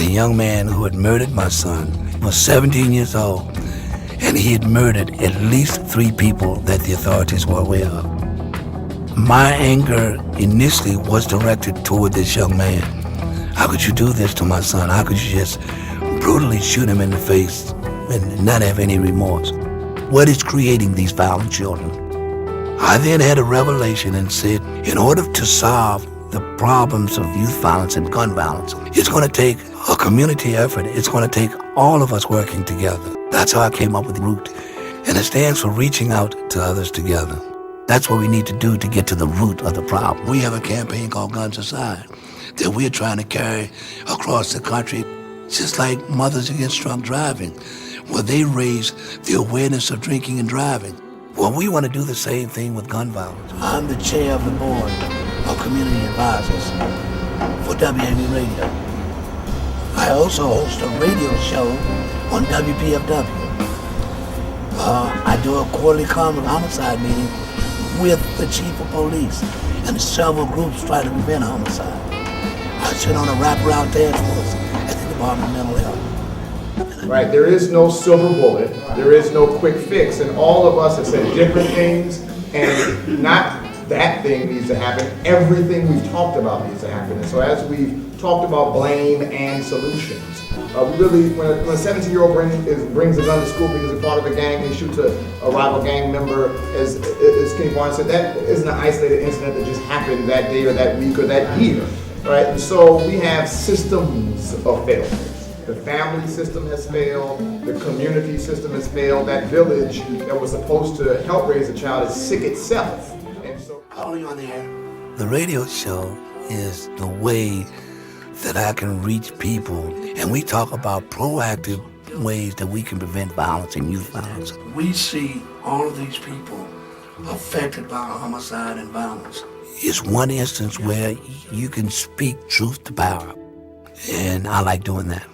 the young man who had murdered my son was 17 years old, and he had murdered at least 3 people that the authorities were aware of. My anger initially was directed toward this young man. How could you do this to my son? How could you just brutally shoot him in the face and not have any remorse? What is creating these violent children? I then had a revelation and said, in order to solve the problems of youth violence and gun violence, it's going to take a community effort. It's going to take all of us working together. That's how I came up with ROOT. And it stands for reaching out to others together. That's what we need to do to get to the root of the problem. We have a campaign called Guns Aside that we're trying to carry across the country, just like Mothers Against Drunk Driving, where they raise the awareness of drinking and driving. Well, we want to do the same thing with gun violence. I'm the chair of the board of community advisors for WAB Radio. I also host a radio show on WPFW. I do a quarterly homicide meeting with the chief of police, and several groups try to prevent homicide. I sit on a wraparound task force at the Department of Mental Health. Right, there is no silver bullet, there is no quick fix, and all of us have said different things, and not that thing needs to happen, everything we've talked about needs to happen. And so as we've talked about blame and solutions, we really, when a 17-year-old brings a gun to school because it's part of a gang, he shoots a rival gang member, as Kenny Barnes said, that isn't an isolated incident that just happened that day or that week or that year, right? And so we have systems of failure. The family system has failed, the community system has failed, that village that was supposed to help raise a child is sick itself. And so, how are you on the air? The radio show is the way that I can reach people, and we talk about proactive ways that we can prevent violence and youth violence. We see all of these people affected by homicide and violence. It's one instance where you can speak truth to power, and I like doing that.